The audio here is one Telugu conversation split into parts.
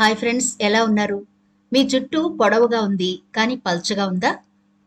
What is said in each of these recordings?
హాయ్ ఫ్రెండ్స్, ఎలా ఉన్నారు? మీ జుట్టు పొడవుగా ఉంది కానీ పల్చగా ఉందా?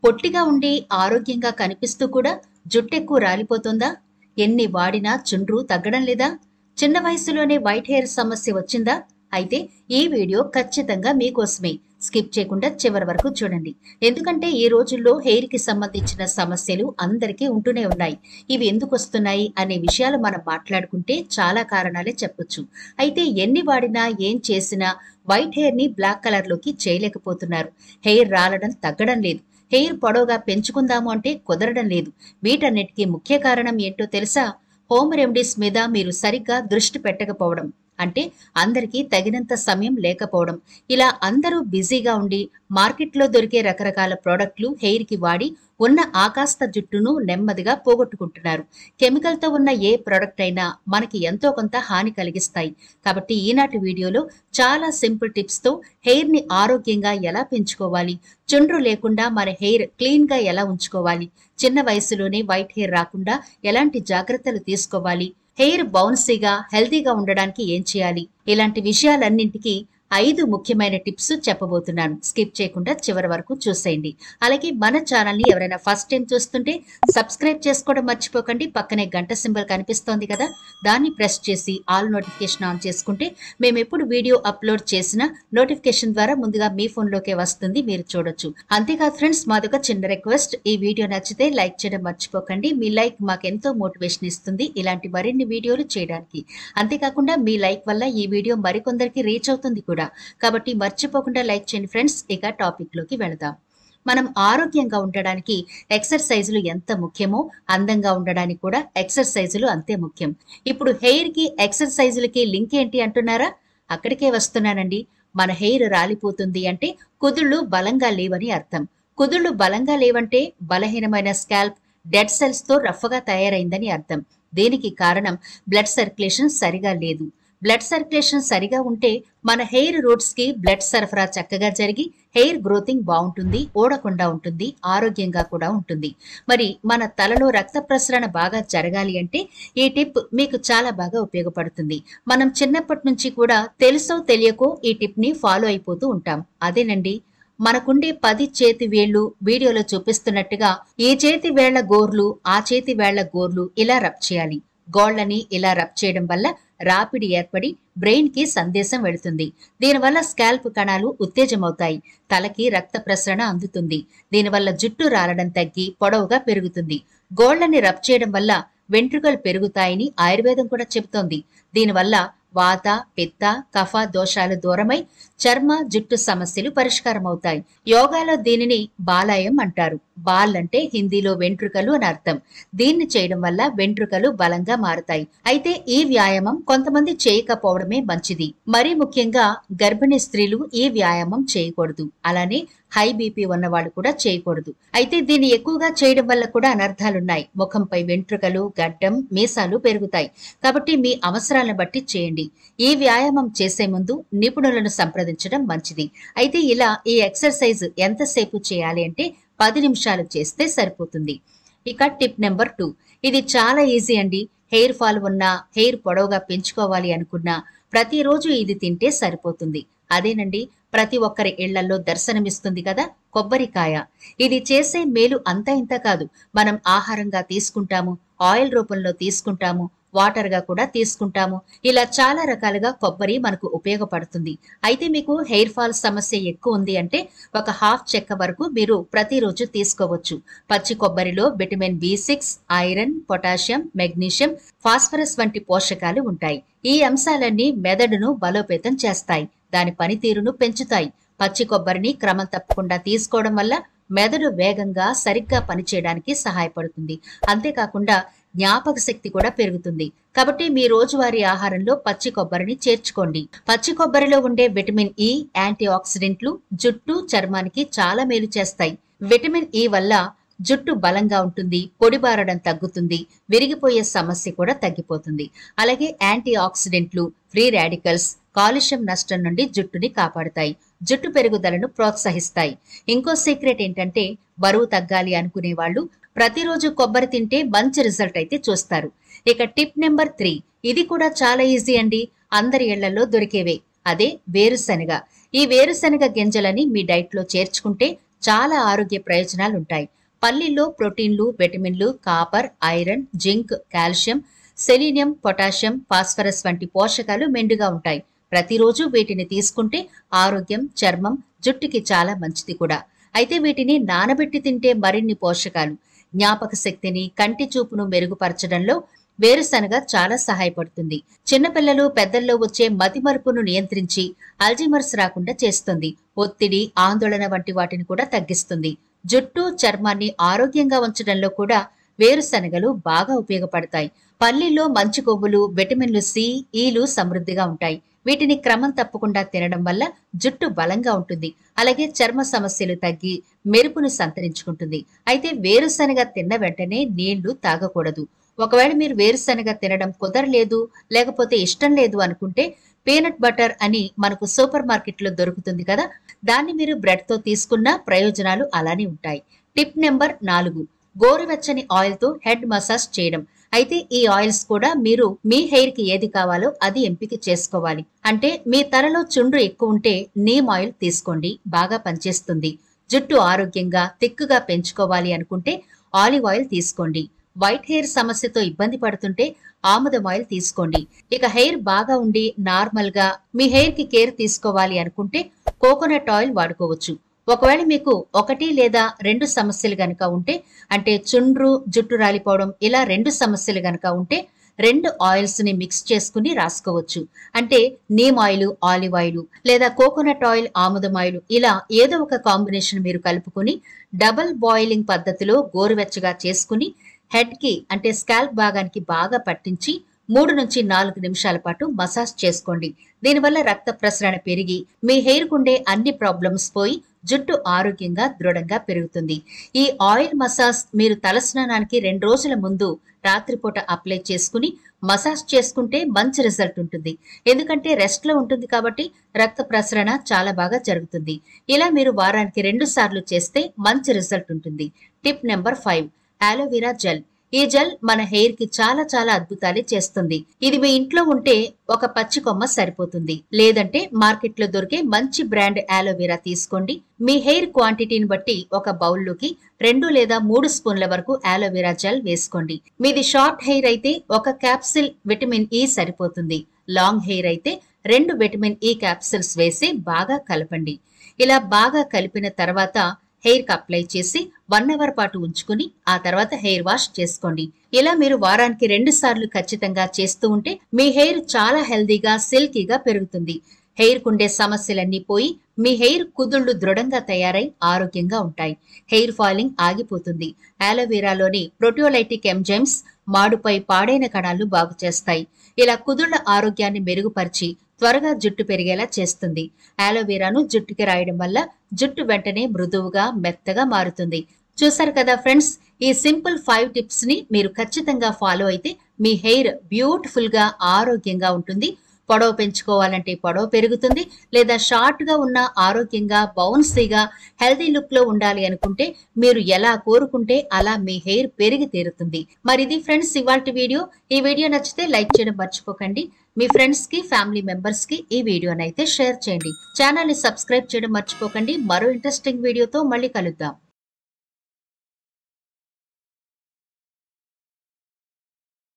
పొట్టిగా ఉండి ఆరోగ్యంగా కనిపిస్తూ కూడా జుట్టు ఎక్కువ రాలిపోతుందా? ఎన్ని వాడినా చుండ్రు తగ్గడం లేదా? చిన్న వయసులోనే వైట్ హెయిర్ సమస్య వచ్చిందా? అయితే ఈ వీడియో ఖచ్చితంగా మీకోసమే. స్కిప్ చేయకుండా చివరి వరకు చూడండి. ఎందుకంటే ఈ రోజుల్లో హెయిర్ కి సంబంధించిన సమస్యలు అందరికీ ఉంటూనే ఉన్నాయి. ఇవి ఎందుకు వస్తున్నాయి అనే విషయాలు మనం మాట్లాడుకుంటే చాలా కారణాలే చెప్పొచ్చు. అయితే ఎన్ని వాడినా ఏం చేసినా వైట్ హెయిర్ ని బ్లాక్ కలర్ లోకి చేయలేకపోతున్నారు. హెయిర్ రాలడం తగ్గడం లేదు. హెయిర్ పొడవుగా పెంచుకుందాము అంటే కుదరడం లేదు. వీటన్నిటికీ ముఖ్య కారణం ఏంటో తెలుసా? హోమ్ రెమెడీస్ మీద మీరు సరిగ్గా దృష్టి పెట్టకపోవడం. అంటే అందరికీ తగినంత సమయం లేకపోవడం. ఇలా అందరూ బిజీగా ఉండి మార్కెట్లో దొరికే రకరకాల ప్రోడక్ట్లు హెయిర్ కి వాడి ఉన్న ఆకాస్త జుట్టును నెమ్మదిగా పోగొట్టుకుంటున్నారు. కెమికల్ తో ఉన్న ఏ ప్రోడక్ట్ అయినా మనకి ఎంతో కొంత హాని కలిగిస్తాయి. కాబట్టి ఈనాటి వీడియోలో చాలా సింపుల్ టిప్స్ తో హెయిర్ ని ఆరోగ్యంగా ఎలా పెంచుకోవాలి, చుండ్రు లేకుండా మన హెయిర్ క్లీన్ గా ఎలా ఉంచుకోవాలి, చిన్న వయసులోనే వైట్ హెయిర్ రాకుండా ఎలాంటి జాగ్రత్తలు తీసుకోవాలి, హెయిర్ బౌన్సీగా హెల్తీగా ఉండడానికి ఏం చేయాలి, ఇలాంటి విషయాలన్నింటికి 5 ముఖ్యమైన టిప్స్ చెప్పబోతున్నాను. స్కిప్ చేయకుండా చివరి వరకు చూసేయండి. అలాగే మన ఛానల్ ని ఎవరైనా ఫస్ట్ టైం చూస్తుంటే సబ్స్క్రైబ్ చేసుకోవడం మర్చిపోకండి. పక్కనే గంట సింబల్ కనిపిస్తోంది కదా, దాన్ని ప్రెస్ చేసి ఆల్ నోటిఫికేషన్ ఆన్ చేసుకుంటే మేము ఎప్పుడు వీడియో అప్లోడ్ చేసినా నోటిఫికేషన్ ద్వారా ముందుగా మీ ఫోన్ లోకే వస్తుంది, మీరు చూడొచ్చు. అంతేకాదు ఫ్రెండ్స్, మాదొక చిన్న రిక్వెస్ట్, ఈ వీడియో నచ్చితే లైక్ చేయడం మర్చిపోకండి. మీ లైక్ మాకెంతో మోటివేషన్ ఇస్తుంది ఇలాంటి మరిన్ని వీడియోలు చేయడానికి. అంతేకాకుండా మీ లైక్ వల్ల ఈ వీడియో మరికొందరికి రీచ్ అవుతుంది కూడా. కాబట్టి మర్చిపోకుండా లైక్ చేయండి ఫ్రెండ్స్. ఇక టాపిక్ లోకి వెళదాం. మనం ఆరోగ్యంగా ఉండడానికి ఎక్సర్సైజులు ఎంత ముఖ్యమో అందంగా ఉండడానికి కూడా ఎక్సర్సైజులు అంతే ముఖ్యం. ఇప్పుడు హెయిర్ కి ఎక్సర్సైజులకి లింక్ ఏంటి అంటున్నారా? అక్కడికే వస్తున్నానండి. మన హెయిర్ రాలిపోతుంది అంటే కుదుళ్ళు బలంగా లేవని అర్థం. కుదుళ్ళు బలంగా లేవంటే బలహీనమైన స్కాల్ప్, డెడ్ సెల్స్ తో రఫ్గా తయారైందని అర్థం. దీనికి కారణం బ్లడ్ సర్క్యులేషన్ సరిగా లేదు. బ్లడ్ సర్క్యులేషన్ సరిగా ఉంటే మన హెయిర్ రూట్స్ కి బ్లడ్ సరఫరా చక్కగా జరిగి హెయిర్ గ్రోతింగ్ బాగుంటుంది, ఊడకుండా ఉంటుంది, ఆరోగ్యంగా కూడా ఉంటుంది. మరి మన తలలో రక్త ప్రసరణ బాగా జరగాలి అంటే ఈ టిప్ మీకు చాలా బాగా ఉపయోగపడుతుంది. మనం చిన్నప్పటి నుంచి కూడా తెలుసో తెలియకో ఈ టిప్ ని ఫాలో అయిపోతూ ఉంటాం. అదేనండి, మనకుండే 10 చేతి వేళ్లు వీడియోలో చూపిస్తున్నట్టుగా ఈ చేతి వేళ్ల గోర్లు, ఆ చేతి వేళ్ల గోర్లు ఇలా రబ్ చేయాలి. గోళ్లని ఇలా రబ్ చేయడం వల్ల రాపిడి ఏర్పడి బ్రెయిన్ కి సందేశం వెళుతుంది. దీనివల్ల స్కాల్ప్ కణాలు ఉత్తేజమవుతాయి, తలకి రక్త ప్రసరణ అందుతుంది. దీనివల్ల జుట్టు రాలడం తగ్గి పొడవుగా పెరుగుతుంది. గోళ్లని రబ్ చేయడం వల్ల వెంట్రుకలు పెరుగుతాయని ఆయుర్వేదం కూడా చెబుతోంది. దీనివల్ల వాత, పిత్త, కఫ దోషాలు దూరమై చర్మ, జుట్టు సమస్యలు పరిష్కారం అవుతాయి. యోగాలో దీనిని బాలాయం అంటారు. బాల్ అంటే హిందీలో వెంట్రుకలు అని అర్థం. దీన్ని చేయడం వల్ల వెంట్రుకలు బలంగా మారుతాయి. అయితే ఈ వ్యాయామం కొంతమంది చేయకపోవడమే మంచిది. మరీ ముఖ్యంగా గర్భిణీ స్త్రీలు ఈ వ్యాయామం చేయకూడదు. అలానే హై బీపీ ఉన్న వాళ్ళు కూడా చేయకూడదు. అయితే దీన్ని ఎక్కువగా చేయడం వల్ల కూడా అనర్థాలున్నాయి. ముఖంపై వెంట్రుకలు, గడ్డం, మీసాలు పెరుగుతాయి. కాబట్టి మీ అవసరాలను బట్టి చేయండి. ఈ వ్యాయామం చేసే ముందు నిపుణులను సంప్రదించడం మంచిది. అయితే ఇలా ఈ ఎక్సర్సైజ్ ఎంతసేపు చేయాలి అంటే 10 నిమిషాలు చేస్తే సరిపోతుంది. ఇక టిప్ నెంబర్ 2, ఇది చాలా ఈజీ అండి. హెయిర్ ఫాల్ ఉన్నా, హెయిర్ పొడవుగా పెంచుకోవాలి అనుకున్నా ప్రతిరోజు ఇది తింటే సరిపోతుంది. అదేనండి, ప్రతి ఒక్కరి ఇళ్లలో దర్శనమిస్తుంది కదా, కొబ్బరికాయ. ఇది చేసే మేలు అంతా ఇంత కాదు. మనం ఆహారంగా తీసుకుంటాము, ఆయిల్ రూపంలో తీసుకుంటాము, వాటర్ గా కూడా తీసుకుంటాము. ఇలా చాలా రకాలుగా కొబ్బరి మనకు ఉపయోగపడుతుంది. అయితే మీకు హెయిర్ ఫాల్ సమస్య ఎక్కువ ఉంది అంటే ఒక హాఫ్ చెక్క వరకు మీరు ప్రతిరోజు తీసుకోవచ్చు. పచ్చి కొబ్బరిలో vitamin B6, iron, potassium, magnesium, phosphorus వంటి పోషకాలు ఉంటాయి. ఈ అంశాలన్నీ మెదడును బలోపేతం చేస్తాయి, దాని పనితీరును పెంచుతాయి. పచ్చి కొబ్బరిని క్రమం తప్పకుండా తీసుకోవడం వల్ల మెదడు వేగంగా సరిగ్గా పనిచేయడానికి సహాయపడుతుంది. అంతేకాకుండా జ్ఞాపక శక్తి కూడా పెరుగుతుంది. కాబట్టి మీ రోజువారీ ఆహారంలో పచ్చి కొబ్బరిని చేర్చుకోండి. పచ్చి కొబ్బరిలో ఉండే విటమిన్ E, యాంటీ ఆక్సిడెంట్లు జుట్టు, చర్మానికి చాలా మేలు చేస్తాయి. విటమిన్ E వల్ల జుట్టు బలంగా ఉంటుంది, పొడిబారడం తగ్గుతుంది, విరిగిపోయే సమస్య కూడా తగ్గిపోతుంది. అలాగే యాంటీ ఆక్సిడెంట్లు, ఫ్రీ రాడికల్స్ కాలుష్యం నష్టం నుండి జుట్టుని కాపాడుతాయి, జుట్టు పెరుగుదలను ప్రోత్సహిస్తాయి. ఇంకో సీక్రెట్ ఏంటంటే బరువు తగ్గాలి అనుకునే వాళ్ళు ప్రతిరోజు కొబ్బరి తింటే మంచి రిజల్ట్ అయితే చూస్తారు. ఇక టిప్ నెంబర్ 3, ఇది కూడా చాలా ఈజీ అండి, అందరి ఇళ్లలో దొరికేవే. అదే వేరుశనగ. ఈ వేరుశనగ గింజలని మీ డైట్లో చేర్చుకుంటే చాలా ఆరోగ్య ప్రయోజనాలు ఉంటాయి. పల్లీల్లో ప్రోటీన్లు, విటమిన్లు, copper, iron, zinc, calcium, selenium, potassium, phosphorus వంటి పోషకాలు మెండుగా ఉంటాయి. ప్రతిరోజు వీటిని తీసుకుంటే ఆరోగ్యం, చర్మం, జుట్టుకి చాలా మంచిది కూడా. అయితే వీటిని నానబెట్టి తింటే మరిన్ని పోషకాలు, జ్ఞాపక శక్తిని, కంటి చూపును మెరుగుపరచడంలో వేరుశనగ చాలా సహాయపడుతుంది. చిన్నపిల్లలు, పెద్దల్లో వచ్చే మతిమరుపును నియంత్రించి అల్జీమర్స్ రాకుండా చేస్తుంది. ఒత్తిడి, ఆందోళన వంటి వాటిని కూడా తగ్గిస్తుంది. జుట్టు, చర్మాన్ని ఆరోగ్యంగా ఉంచడంలో కూడా వేరుశనగలు బాగా ఉపయోగపడతాయి. పల్లీల్లో మంచి కొవ్వులు, విటమిన్లు సి, ఈలు సమృద్ధిగా ఉంటాయి. వీటిని క్రమం తప్పకుండా తినడం వల్ల జుట్టు బలంగా ఉంటుంది. అలాగే చర్మ సమస్యలు తగ్గి మెరుపును సంతరించుకుంటుంది. అయితే వేరుశనగ తిన్న వెంటనే నీళ్లు తాగకూడదు. ఒకవేళ మీరు వేరుశనగ తినడం కుదరలేదు, లేకపోతే ఇష్టం లేదు అనుకుంటే పీనట్ బటర్ అని మనకు సూపర్ మార్కెట్లో దొరుకుతుంది కదా, దాన్ని మీరు బ్రెడ్ తో తీసుకున్న ప్రయోజనాలు అలానే ఉంటాయి. టిప్ నెంబర్ 4, గోరువెచ్చని ఆయిల్ తో హెడ్ మసాజ్ చేయడం. అయితే ఈ ఆయిల్స్ కూడా మీరు మీ హెయిర్ కి ఏది కావాలో అది ఎంపిక చేసుకోవాలి. అంటే మీ తలలో చుండ్రు ఎక్కువ ఉంటే నీమ్ ఆయిల్ తీసుకోండి, బాగా పనిచేస్తుంది. జుట్టు ఆరోగ్యంగా తిక్కుగా పెంచుకోవాలి అనుకుంటే ఆలివ్ ఆయిల్ తీసుకోండి. వైట్ హెయిర్ సమస్యతో ఇబ్బంది పడుతుంటే ఆముదం ఆయిల్ తీసుకోండి. ఇక హెయిర్ బాగా ఉండి నార్మల్ గా మీ హెయిర్ కి కేర్ తీసుకోవాలి అనుకుంటే కోకోనట్ ఆయిల్ వాడుకోవచ్చు. ఒకవేళ మీకు 1 లేదా 2 సమస్యలు గనక ఉంటే, అంటే చుండ్రు, జుట్టు రాలిపోవడం ఇలా 2 సమస్యలు గనక ఉంటే 2 ఆయిల్స్ ని మిక్స్ చేసుకుని రాసుకోవచ్చు. అంటే నీమ్ ఆయిల్, ఆలివ్ ఆయిల్ లేదా కోకోనట్ ఆయిల్, ఆముదం ఆయిల్ ఇలా ఏదో ఒక కాంబినేషన్ మీరు కలుపుకుని డబుల్ బాయిలింగ్ పద్ధతిలో గోరువెచ్చగా చేసుకుని హెడ్ కి అంటే స్కాల్ప్ భాగానికి బాగా పట్టించి 3 నుంచి 4 నిమిషాల పాటు మసాజ్ చేసుకోండి. దీనివల్ల రక్త ప్రసరణ పెరిగి మీ హెయిర్ కుండే అన్ని ప్రాబ్లమ్స్ పోయి జుట్టు ఆరోగ్యంగా దృఢంగా పెరుగుతుంది. ఈ ఆయిల్ మసాజ్ మీరు తలస్నానానికి 2 రోజుల ముందు రాత్రిపూట అప్లై చేసుకుని మసాజ్ చేసుకుంటే మంచి రిజల్ట్ ఉంటుంది. ఎందుకంటే రెస్ట్ లో ఉంటుంది కాబట్టి రక్త ప్రసరణ చాలా బాగా జరుగుతుంది. ఇలా మీరు వారానికి 2 సార్లు చేస్తే మంచి రిజల్ట్ ఉంటుంది. Tip number 5, aloe vera gel. ఈ జెల్ మన హెయిర్ కి చాలా చాలా అద్భుతాలే చేస్తుంది. ఇది మీ ఇంట్లో ఉంటే ఒక పచ్చి కొమ్మ సరిపోతుంది. లేదంటే మార్కెట్ లో దొరికే మంచి బ్రాండ్ అలోవెరా తీసుకోండి. మీ హెయిర్ క్వాంటిటీని బట్టి ఒక బౌల్లోకి 2 లేదా 3 స్పూన్ల వరకు అలోవెరా జెల్ వేసుకోండి. మీది షార్ట్ హెయిర్ అయితే 1 క్యాప్సిల్ విటమిన్ ఇ సరిపోతుంది. లాంగ్ హెయిర్ అయితే 2 విటమిన్ ఇ క్యాప్సిల్స్ వేసి బాగా కలపండి. ఇలా బాగా కలిపిన తర్వాత హెయిర్ కి అప్లై చేసి 1 అవర్ పాటు ఉంచుకుని ఆ తర్వాత హెయిర్ వాష్ చేసుకోండి. ఇలా మీరు వారానికి 2 సార్లు ఖచ్చితంగా చేస్తూ ఉంటే మీ హెయిర్ చాలా హెల్దీగా, సిల్కీగా పెరుగుతుంది. హెయిర్ కుండే సమస్యలన్నీ పోయి మీ హెయిర్ కుదుళ్లు దృఢంగా తయారై ఆరోగ్యంగా ఉంటాయి. హెయిర్ ఫాలింగ్ ఆగిపోతుంది. అలోవెరాలోని ప్రోటియోలైటిక్ ఎంజైమ్స్ మాడుపై పాడైన కణాలు బాగు చేస్తాయి. ఇలా కుదుళ్ల ఆరోగ్యాన్ని మెరుగుపరిచి త్వరగా జుట్టు పెరిగేలా చేస్తుంది. అలోవెరాను జుట్టుకి రాయడం వల్ల జుట్టు వెంటనే మృదువుగా, మెత్తగా మారుతుంది. చూసారు కదా ఫ్రెండ్స్, ఈ సింపుల్ 5 టిప్స్ ని మీరు ఖచ్చితంగా ఫాలో అయితే మీ హెయిర్ బ్యూటిఫుల్ గా, ఆరోగ్యంగా ఉంటుంది. పొడవు పెంచుకోవాలంటే పొడవు పెరుగుతుంది, లేదా షార్ట్ గా ఉన్న ఆరోగ్యంగా, బౌన్సీగా, హెల్దీ లుక్ లో ఉండాలి అనుకుంటే మీరు ఎలా కోరుకుంటే అలా మీ హెయిర్ పెరిగి తీరుతుంది. మరి ఇది ఫ్రెండ్స్ ఇవాల్టి వీడియో. ఈ వీడియో నచ్చితే లైక్ చేయడం మర్చిపోకండి. మీ ఫ్రెండ్స్ కి, ఫ్యామిలీ మెంబర్స్ కి ఈ వీడియోనైతే షేర్ చేయండి. ఛానల్ ని సబ్స్క్రైబ్ చేయడం మర్చిపోకండి. మరో ఇంట్రెస్టింగ్ వీడియోతో మళ్ళీ కలుద్దాం.